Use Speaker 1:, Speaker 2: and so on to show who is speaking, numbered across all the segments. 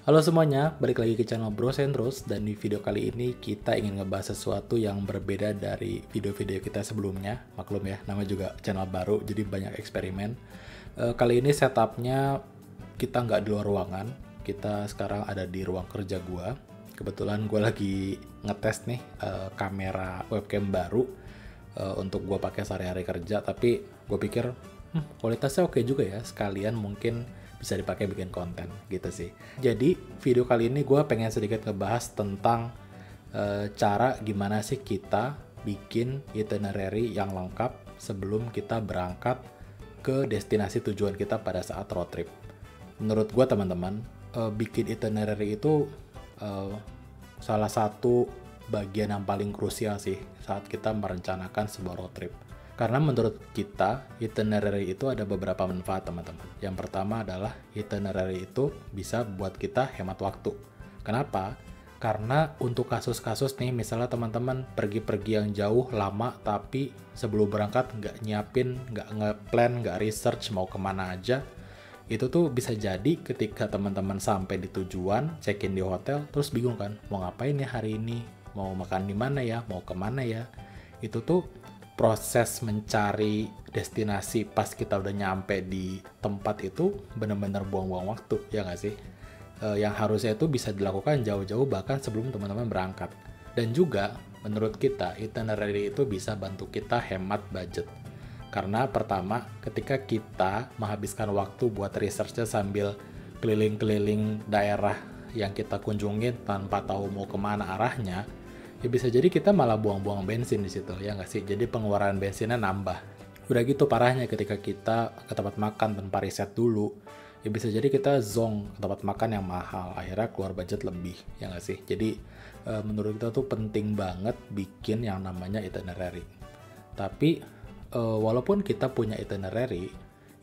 Speaker 1: Halo semuanya, balik lagi ke channel Bros and Rose, dan di video kali ini kita ingin ngebahas sesuatu yang berbeda dari video-video kita sebelumnya. Maklum ya, nama juga channel baru, jadi banyak eksperimen. Kali ini setupnya kita nggak di luar ruangan, kita sekarang ada di ruang kerja gua. Kebetulan gue lagi ngetes nih kamera webcam baru untuk gue pakai sehari-hari kerja, tapi gue pikir kualitasnya oke juga ya, sekalian mungkin bisa dipakai bikin konten gitu sih. Jadi video kali ini gue pengen sedikit ngebahas tentang cara gimana sih kita bikin itinerary yang lengkap sebelum kita berangkat ke destinasi tujuan kita pada saat road trip. Menurut gue teman-teman, bikin itinerary itu salah satu bagian yang paling krusial sih saat kita merencanakan sebuah road trip. Karena menurut kita, itinerary itu ada beberapa manfaat teman-teman. Yang pertama adalah itinerary itu bisa buat kita hemat waktu. Kenapa? Karena untuk kasus-kasus nih, misalnya teman-teman pergi-pergi yang jauh, lama, tapi sebelum berangkat nggak nyiapin, nggak nge-plan, nggak research mau kemana aja, itu tuh bisa jadi ketika teman-teman sampai di tujuan, check-in di hotel, terus bingung kan, mau ngapain ya hari ini, mau makan di mana ya, mau kemana ya. Itu tuh proses mencari destinasi pas kita udah nyampe di tempat itu bener-bener buang-buang waktu, ya nggak sih? Yang harusnya itu bisa dilakukan jauh-jauh bahkan sebelum teman-teman berangkat. Dan juga menurut kita, itinerary itu bisa bantu kita hemat budget. Karena pertama, ketika kita menghabiskan waktu buat research-nya sambil keliling-keliling daerah yang kita kunjungin tanpa tahu mau kemana arahnya, ya bisa jadi kita malah buang-buang bensin di situ, ya nggak sih? Jadi pengeluaran bensinnya nambah. Udah gitu parahnya ketika kita ke tempat makan tanpa riset dulu, ya bisa jadi kita zonk ke tempat makan yang mahal, akhirnya keluar budget lebih, ya nggak sih? Jadi menurut kita tuh penting banget bikin yang namanya itinerary. Tapi walaupun kita punya itinerary,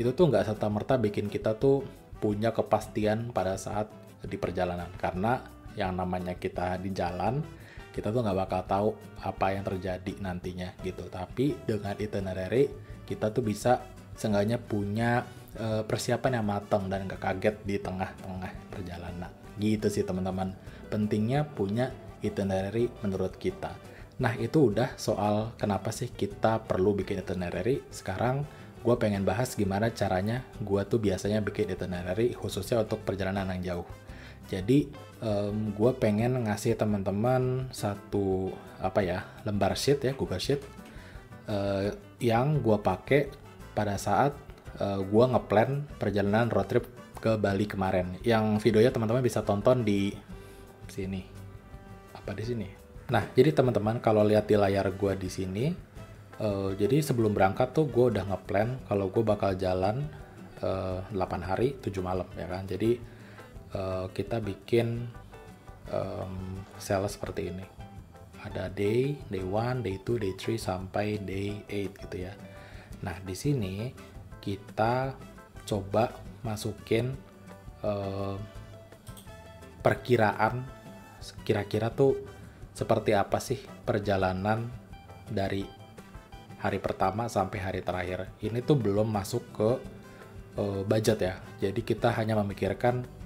Speaker 1: itu tuh nggak serta-merta bikin kita tuh punya kepastian pada saat di perjalanan. Karena yang namanya kita di jalan, kita tuh nggak bakal tahu apa yang terjadi nantinya gitu. Tapi dengan itinerary, kita tuh bisa seenggaknya punya persiapan yang matang dan nggak kaget di tengah-tengah perjalanan. Gitu sih teman-teman. Pentingnya punya itinerary menurut kita. Nah itu udah soal kenapa sih kita perlu bikin itinerary. Sekarang gue pengen bahas gimana caranya gue tuh biasanya bikin itinerary khususnya untuk perjalanan yang jauh. Jadi gue pengen ngasih teman-teman satu lembar sheet ya, Google Sheet yang gue pakai pada saat gue ngeplan perjalanan road trip ke Bali kemarin. Yang videonya teman-teman bisa tonton di sini. Apa di sini? Nah, jadi teman-teman kalau lihat di layar gue di sini, jadi sebelum berangkat tuh gue udah ngeplan kalau gue bakal jalan 8 hari 7 malam ya kan. Jadi kita bikin sel seperti ini. Ada day 1, day 2, day 3 sampai day 8 gitu ya. Nah, di sini kita coba masukin perkiraan kira-kira tuh seperti apa sih perjalanan dari hari pertama sampai hari terakhir. Ini tuh belum masuk ke budget ya. Jadi kita hanya memikirkan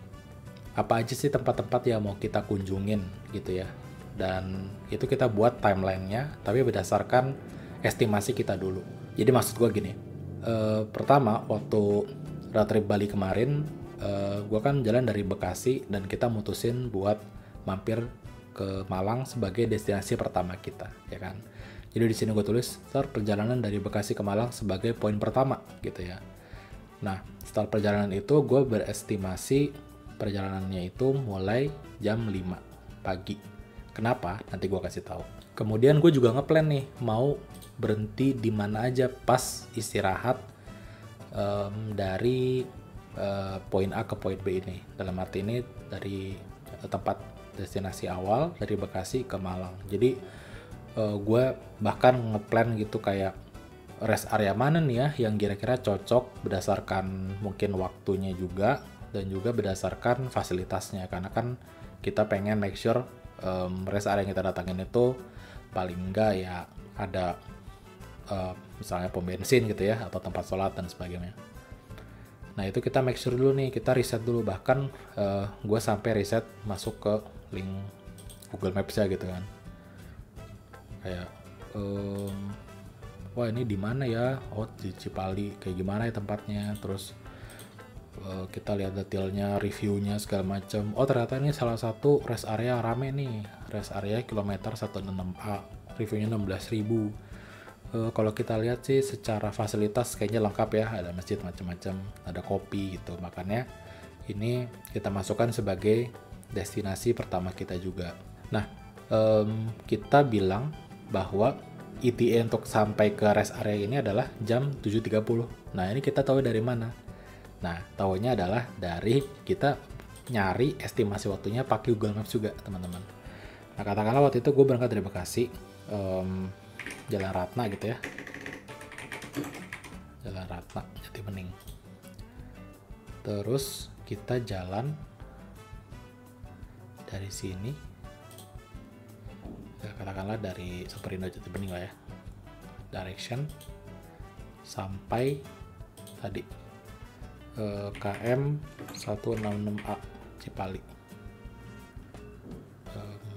Speaker 1: apa aja sih tempat-tempat yang mau kita kunjungin gitu ya. Dan itu kita buat timeline-nya, tapi berdasarkan estimasi kita dulu. Jadi maksud gue gini, pertama waktu road trip Bali kemarin, gue kan jalan dari Bekasi dan kita mutusin buat mampir ke Malang sebagai destinasi pertama kita, ya kan. Jadi di sini gue tulis perjalanan dari Bekasi ke Malang sebagai poin pertama gitu ya. Nah, setelah perjalanan itu gue berestimasi perjalanannya itu mulai jam 5 pagi. Kenapa? Nanti gue kasih tahu. Kemudian gue juga ngeplan nih mau berhenti di mana aja pas istirahat dari poin A ke poin B ini. Dalam arti ini dari tempat destinasi awal dari Bekasi ke Malang. Jadi gue bahkan ngeplan gitu kayak rest area mana nih ya yang kira-kira cocok berdasarkan mungkin waktunya juga dan juga berdasarkan fasilitasnya, karena kan kita pengen make sure rest area yang kita datangin itu paling enggak ya ada misalnya pom bensin gitu ya atau tempat sholat dan sebagainya. Nah itu kita make sure dulu nih, kita riset dulu. Bahkan gue sampai riset masuk ke link Google Maps ya gitu kan. Kayak wah ini di mana ya? Oh di Cipali, kayak gimana ya tempatnya? Terus kita lihat detailnya, reviewnya segala macam. Oh ternyata ini salah satu rest area rame nih, rest area kilometer 16A, reviewnya 16.000. Kalau kita lihat sih secara fasilitas kayaknya lengkap ya, ada masjid macam-macam, ada kopi gitu. Makanya ini kita masukkan sebagai destinasi pertama kita juga. Nah, kita bilang bahwa ETA untuk sampai ke rest area ini adalah jam 7.30. Nah, ini kita tahu dari mana? Nah, tahunya adalah dari kita nyari estimasi waktunya pakai Google Maps juga, teman-teman. Nah, katakanlah waktu itu gue berangkat dari Bekasi, Jalan Ratna gitu ya, Jalan Ratna Jatibening. Terus kita jalan dari sini, ya, katakanlah dari Superindo Jatibening lah ya, direction sampai tadi KM 166A Cipali.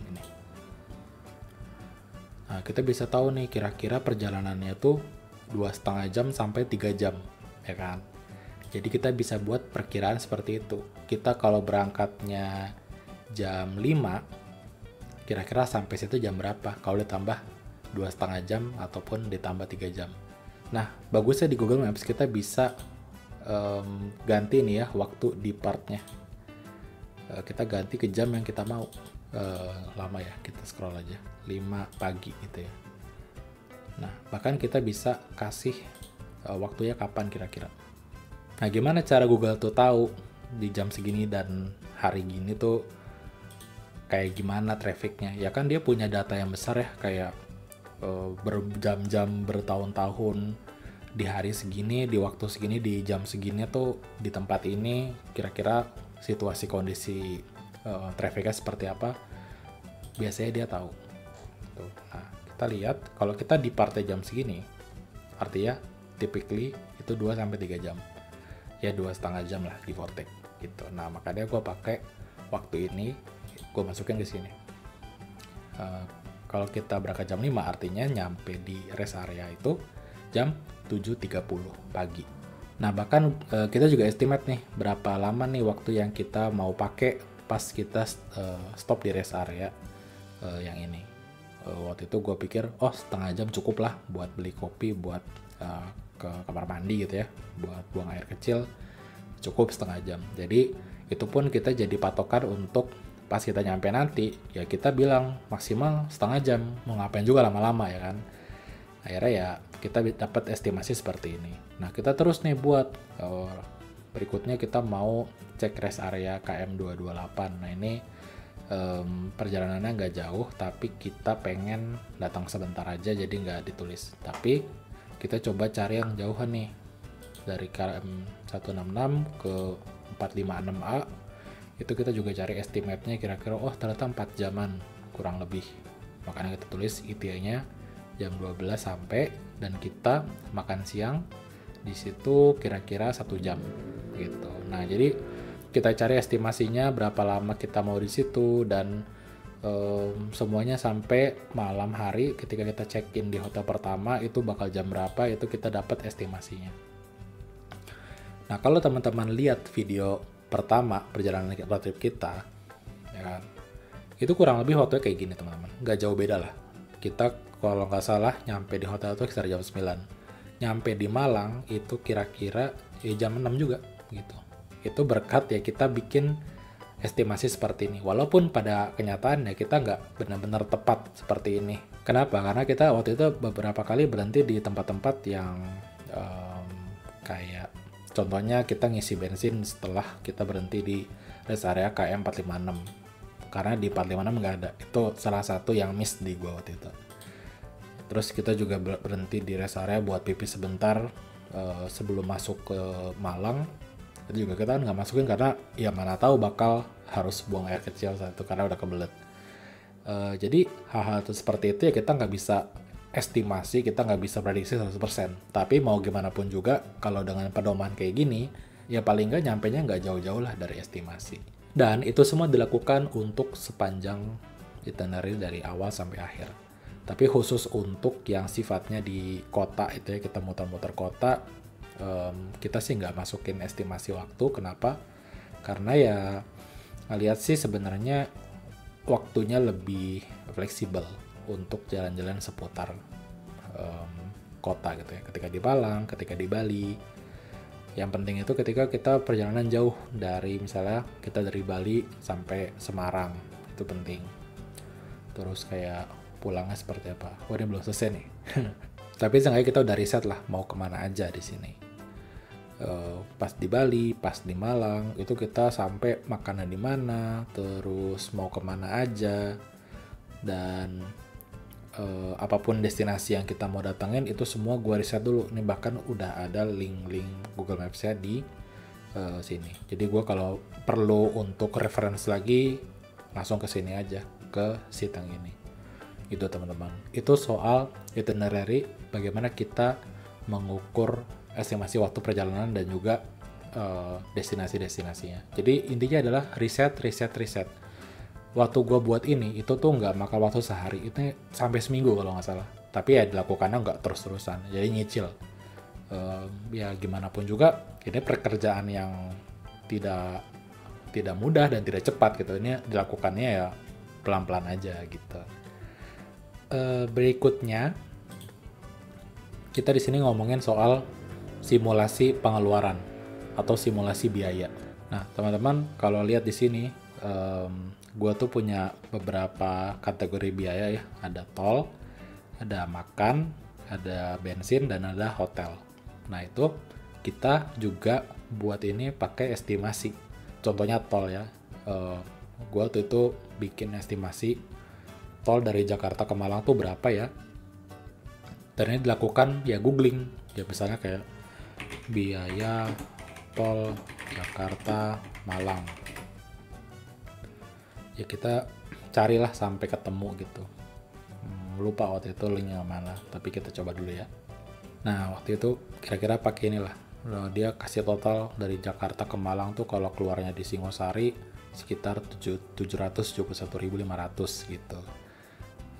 Speaker 1: Ini. Nah, kita bisa tahu nih kira-kira perjalanannya tuh 2,5 jam sampai 3 jam, ya kan? Jadi kita bisa buat perkiraan seperti itu. Kita kalau berangkatnya jam 5, kira-kira sampai situ jam berapa? Kalau ditambah 2,5 jam ataupun ditambah 3 jam. Nah, bagusnya di Google Maps kita bisa ganti nih ya waktu di partnya. Kita ganti ke jam yang kita mau. Lama ya, kita scroll aja 5 pagi gitu ya. Nah bahkan kita bisa kasih waktunya kapan kira-kira. Nah gimana cara Google tuh tahu di jam segini dan hari gini tuh kayak gimana trafficnya? Ya kan dia punya data yang besar ya, kayak berjam-jam, bertahun-tahun, di hari segini, di waktu segini, di jam segini tuh di tempat ini kira-kira situasi kondisi trafficnya seperti apa, biasanya dia tahu. Tuh. Nah, kita lihat kalau kita di partai jam segini, artinya typically itu 2-3 jam. Ya 2,5 jam lah di Vortex gitu. Nah, makanya gue pakai waktu ini, gue masukin ke sini. Kalau kita berangkat jam 5, artinya nyampe di rest area itu jam 7.30 pagi. Nah, bahkan kita juga estimate nih berapa lama nih waktu yang kita mau pakai pas kita stop di rest area yang ini. Waktu itu gue pikir, setengah jam cukup lah buat beli kopi, buat ke kamar mandi gitu ya, buat buang air kecil, cukup setengah jam. Jadi itu pun kita jadi patokan untuk pas kita nyampe nanti, ya kita bilang maksimal setengah jam, mau ngapain juga lama-lama ya kan. Akhirnya ya kita dapat estimasi seperti ini. Nah kita terus nih buat berikutnya kita mau cek rest area KM 228. Nah ini perjalanannya nggak jauh, tapi kita pengen datang sebentar aja jadi nggak ditulis. Tapi kita coba cari yang jauhan nih, dari KM 166 ke 456A. Itu kita juga cari estimate-nya kira-kira ternyata 4 jaman kurang lebih. Makanya kita tulis ETA-nya jam 12 sampai, dan kita makan siang di situ kira-kira 1 jam gitu. Nah, jadi kita cari estimasinya berapa lama kita mau di situ, dan semuanya sampai malam hari ketika kita check-in di hotel pertama itu bakal jam berapa, itu kita dapat estimasinya. Nah, kalau teman-teman lihat video pertama perjalanan road trip kita, ya kan, itu kurang lebih waktunya kayak gini teman-teman, nggak jauh beda lah. Kita kalau nggak salah nyampe di hotel itu sekitar jam 9, nyampe di Malang itu kira-kira jam 6 juga gitu. Itu berkat ya kita bikin estimasi seperti ini, walaupun pada kenyataannya kita nggak benar-benar tepat seperti ini. Kenapa? Karena kita waktu itu beberapa kali berhenti di tempat-tempat yang kayak contohnya kita ngisi bensin setelah kita berhenti di rest area KM 456, karena di 456 nggak ada. Itu salah satu yang miss di gua waktu itu. Terus kita juga berhenti di rest area buat pipis sebentar sebelum masuk ke Malang. Itu juga kita kan nggak masukin karena ya mana tahu bakal harus buang air kecil saat itu karena udah kebelet. Jadi hal-hal seperti itu ya kita nggak bisa estimasi, kita nggak bisa prediksi 100%. Tapi mau gimana pun juga, kalau dengan pedoman kayak gini, ya paling nggak nyampenya nggak jauh-jauh lah dari estimasi. Dan itu semua dilakukan untuk sepanjang itinerary dari awal sampai akhir. Tapi khusus untuk yang sifatnya di kota itu ya, kita muter-muter kota, kita sih nggak masukin estimasi waktu. Kenapa? Karena ya ngeliat sih sebenarnya waktunya lebih fleksibel untuk jalan-jalan seputar kota gitu ya. Ketika di Malang, ketika di Bali. Yang penting itu ketika kita perjalanan jauh dari misalnya kita dari Bali sampai Semarang, itu penting. Terus kayak pulangnya seperti apa? Oh, ini belum selesai nih. Tapi seenggaknya kita udah riset lah mau kemana aja di sini. Pas di Bali, pas di Malang, itu kita sampai makanan di mana, terus mau kemana aja, dan apapun destinasi yang kita mau datangin itu semua gue riset dulu. Nih bahkan udah ada link-link Google Maps-nya di sini. Jadi gue kalau perlu untuk reference lagi langsung ke sini aja, ke site yang ini. Itu teman-teman. Itu soal itinerary, bagaimana kita mengukur estimasi waktu perjalanan dan juga destinasi-destinasinya. Jadi intinya adalah riset. Waktu gue buat ini, itu tuh nggak makan waktu sehari, itu sampai seminggu kalau nggak salah. Tapi ya dilakukannya nggak terus-terusan, jadi nyicil. Ya gimana pun juga, ini pekerjaan yang tidak mudah dan tidak cepat gitu. Ini dilakukannya ya pelan-pelan aja gitu. Berikutnya, kita di sini ngomongin soal simulasi pengeluaran atau simulasi biaya. Nah, teman-teman kalau lihat di sini, gue tuh punya beberapa kategori biaya ya. Ada tol, ada makan, ada bensin, dan ada hotel. Nah, itu kita juga buat ini pakai estimasi. Contohnya tol ya. Gue tuh itu bikin estimasi tol dari Jakarta ke Malang tuh berapa ya. Dan ini dilakukan ya googling. Ya misalnya kayak biaya tol Jakarta Malang. Ya kita carilah sampai ketemu gitu. Lupa waktu itu linknya mana, tapi kita coba dulu ya. Nah waktu itu kira-kira pakai inilah. Dia kasih total dari Jakarta ke Malang tuh kalau keluarnya di Singosari sekitar 771.500 gitu.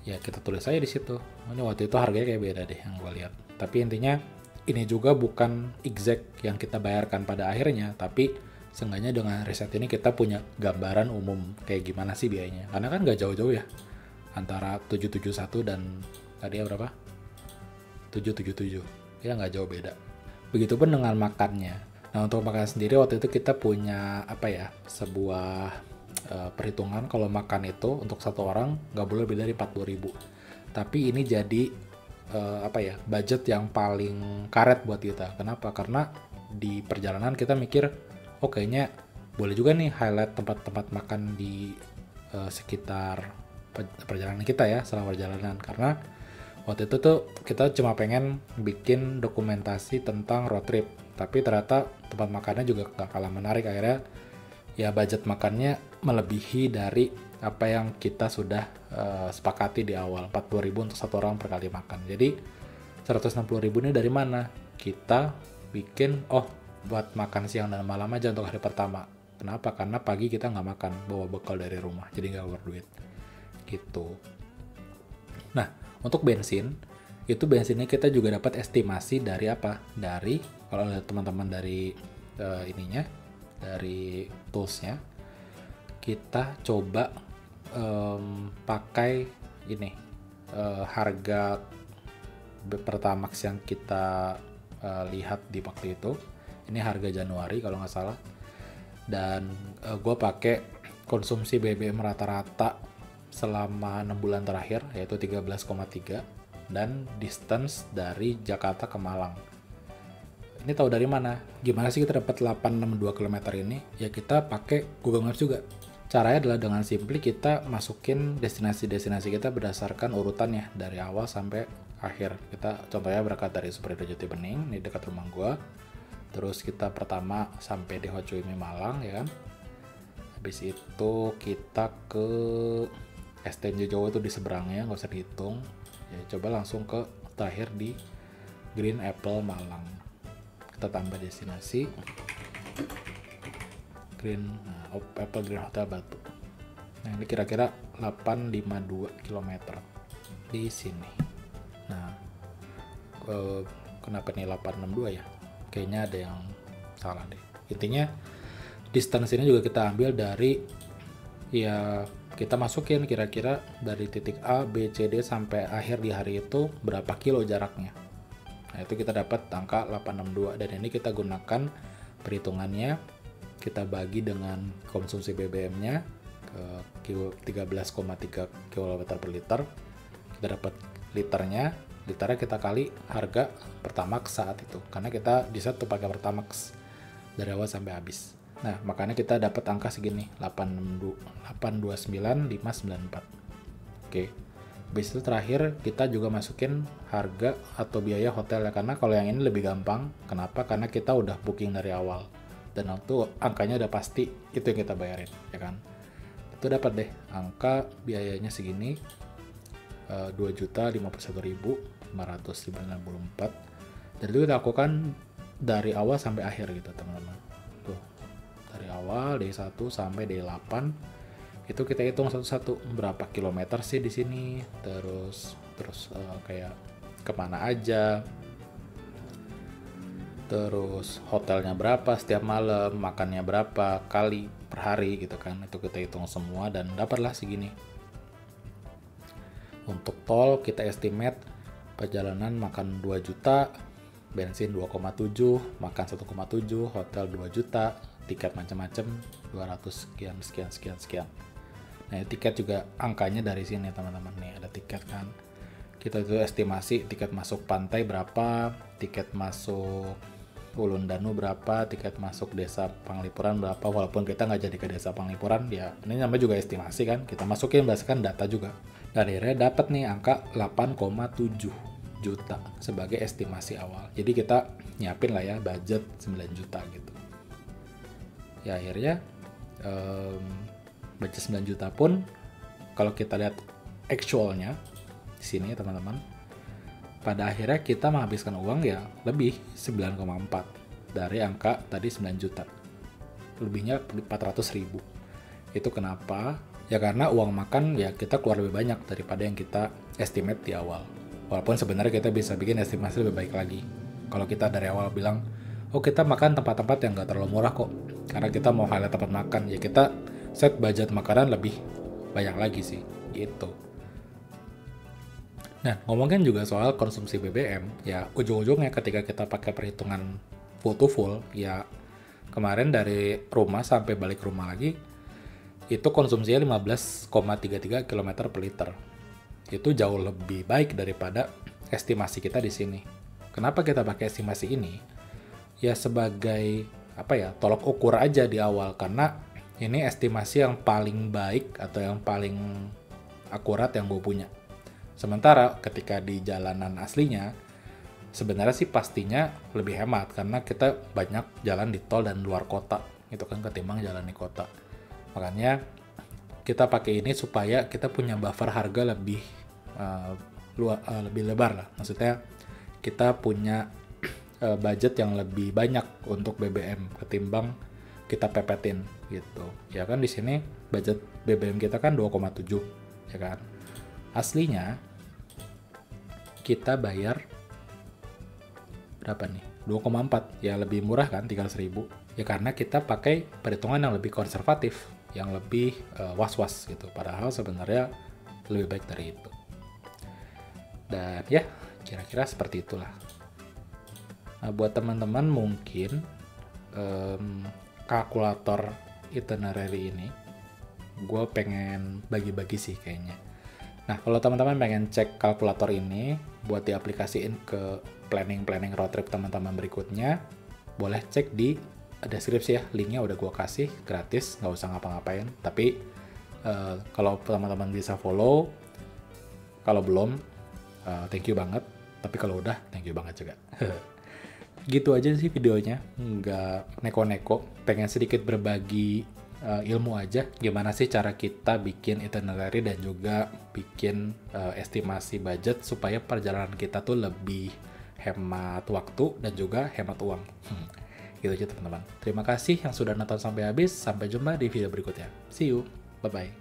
Speaker 1: Ya kita tulis aja di situ. Ini waktu itu harganya kayak beda deh yang gue lihat. Tapi intinya ini juga bukan exact yang kita bayarkan pada akhirnya, tapi seenggaknya dengan riset ini kita punya gambaran umum kayak gimana sih biayanya. Karena kan nggak jauh-jauh ya antara 771 dan tadi berapa? 777. Ya nggak jauh beda. Begitupun dengan makannya. Nah untuk makan sendiri waktu itu kita punya sebuah perhitungan kalau makan itu untuk satu orang nggak boleh lebih dari 40.000. Tapi ini jadi budget yang paling karet buat kita. Kenapa? Karena di perjalanan kita mikir, kayaknya boleh juga nih highlight tempat-tempat makan di sekitar perjalanan kita ya, selama perjalanan. Karena waktu itu tuh kita cuma pengen bikin dokumentasi tentang road trip, tapi ternyata tempat makannya juga gak kalah menarik. Akhirnya ya budget makannya melebihi dari apa yang kita sudah sepakati di awal, 40.000 untuk satu orang per kali makan. Jadi 160.000 ini dari mana? Kita bikin buat makan siang dan malam aja untuk hari pertama. Kenapa? Karena pagi kita nggak makan, bawa bekal dari rumah, jadi nggak keluar duit gitu. Nah untuk bensinnya kita juga dapat estimasi dari apa? Dari kalau lihat teman-teman dari dari toolsnya, kita coba pakai ini harga Pertamax yang kita lihat di waktu itu. Ini harga Januari kalau nggak salah. Dan gue pakai konsumsi BBM rata-rata selama 6 bulan terakhir, yaitu 13,3, dan distance dari Jakarta ke Malang. Ini tahu dari mana? Gimana sih kita dapat 862 km ini? Ya kita pakai Google Maps juga. Caranya adalah dengan simply kita masukin destinasi-destinasi kita berdasarkan urutannya dari awal sampai akhir. Kita contohnya berangkat dari Superindo Jati Bening, ini dekat rumah gua. Terus kita pertama sampai di Ho Chi Minh Malang ya kan. Habis itu kita ke STNJ Jawa itu di seberangnya, nggak usah dihitung. Ya coba langsung ke terakhir di Green Apple Malang. Kita tambah destinasi. Apple Green Hotel Batu. Nah ini kira-kira 852 km di sini. Nah kenapa nih 862 ya? Kayaknya ada yang salah deh. Intinya distance ini juga kita ambil dari, ya kita masukin kira-kira dari titik A, B, C, D sampai akhir di hari itu berapa kilo jaraknya. Nah itu kita dapat angka 862, dan ini kita gunakan perhitungannya, kita bagi dengan konsumsi BBM-nya ke 13,3 kW per liter. Kita dapat liternya kita kali harga Pertamax saat itu, karena kita di set tuh pakai Pertamax dari awal sampai habis. Nah makanya kita dapat angka segini, 829.594. Oke, habis itu terakhir kita juga masukin harga atau biaya hotel ya, karena kalau yang ini lebih gampang. Kenapa? Karena kita udah booking dari awal dan itu angkanya udah pasti itu yang kita bayarin ya kan. Itu dapat deh angka biayanya segini, 2.051.594, dan itu kita lakukan dari awal sampai akhir gitu teman-teman. Tuh, dari awal day 1 sampai day 8 itu kita hitung satu-satu berapa kilometer sih di sini, terus kayak kemana aja, terus hotelnya berapa setiap malam, makannya berapa kali per hari gitu kan. Itu kita hitung semua dan dapatlah segini. Untuk tol kita estimate perjalanan makan 2 juta, bensin 2,7, makan 1,7, hotel 2 juta, tiket macam-macam 200 sekian. Nah, tiket juga angkanya dari sini teman-teman, nih ada tiket kan. Kita itu estimasi tiket masuk pantai berapa, tiket masuk Ulun Danu berapa, tiket masuk desa Panglipuran berapa, walaupun kita nggak jadi ke desa Panglipuran, ya ini namanya juga estimasi kan, kita masukin berdasarkan data juga. Dan akhirnya dapat nih angka 8,7 juta sebagai estimasi awal. Jadi kita nyiapin lah ya budget 9 juta gitu. Ya akhirnya budget 9 juta pun kalau kita lihat actualnya di sini teman-teman, pada akhirnya kita menghabiskan uang ya lebih 9,4 dari angka tadi 9 juta. Lebihnya 400.000. Itu kenapa? Ya karena uang makan ya kita keluar lebih banyak daripada yang kita estimate di awal. Walaupun sebenarnya kita bisa bikin estimasi lebih baik lagi. Kalau kita dari awal bilang, oh kita makan tempat-tempat yang nggak terlalu murah kok, karena kita mau highlight tempat makan, ya kita set budget makanan lebih banyak lagi sih, gitu. Nah, ngomongin juga soal konsumsi BBM, ya ujung-ujungnya ketika kita pakai perhitungan full to full, ya kemarin dari rumah sampai balik rumah lagi, itu konsumsinya 15,33 km per liter. Itu jauh lebih baik daripada estimasi kita di sini. Kenapa kita pakai estimasi ini? Ya sebagai tolok ukur aja di awal, karena ini estimasi yang paling baik atau yang paling akurat yang gue punya. Sementara ketika di jalanan aslinya, sebenarnya sih pastinya lebih hemat karena kita banyak jalan di tol dan luar kota, itu kan ketimbang jalan di kota. Makanya kita pakai ini supaya kita punya buffer harga lebih lebih lebar lah. Maksudnya kita punya budget yang lebih banyak untuk BBM ketimbang kita pepetin gitu. Ya kan di sini budget BBM kita kan 2,7 ya kan. Aslinya kita bayar berapa nih? 2,4. Ya lebih murah kan, 300.000. Ya karena kita pakai perhitungan yang lebih konservatif, yang lebih was-was gitu. Padahal sebenarnya lebih baik dari itu. Dan ya kira-kira seperti itulah. Nah, buat teman-teman mungkin kalkulator itinerary ini gue pengen bagi-bagi sih kayaknya. Nah, kalau teman-teman pengen cek kalkulator ini buat diaplikasiin ke planning road trip teman-teman berikutnya, boleh cek di deskripsi ya, linknya udah gue kasih gratis, nggak usah ngapa-ngapain. Tapi kalau teman-teman bisa follow, kalau belum thank you banget, tapi kalau udah thank you banget juga. Gitu aja sih videonya, nggak neko-neko, pengen sedikit berbagi ilmu aja gimana sih cara kita bikin itinerary dan juga bikin estimasi budget supaya perjalanan kita tuh lebih hemat waktu dan juga hemat uang. Gitu aja teman-teman. Terima kasih yang sudah nonton sampai habis. Sampai jumpa di video berikutnya. See you. Bye-bye.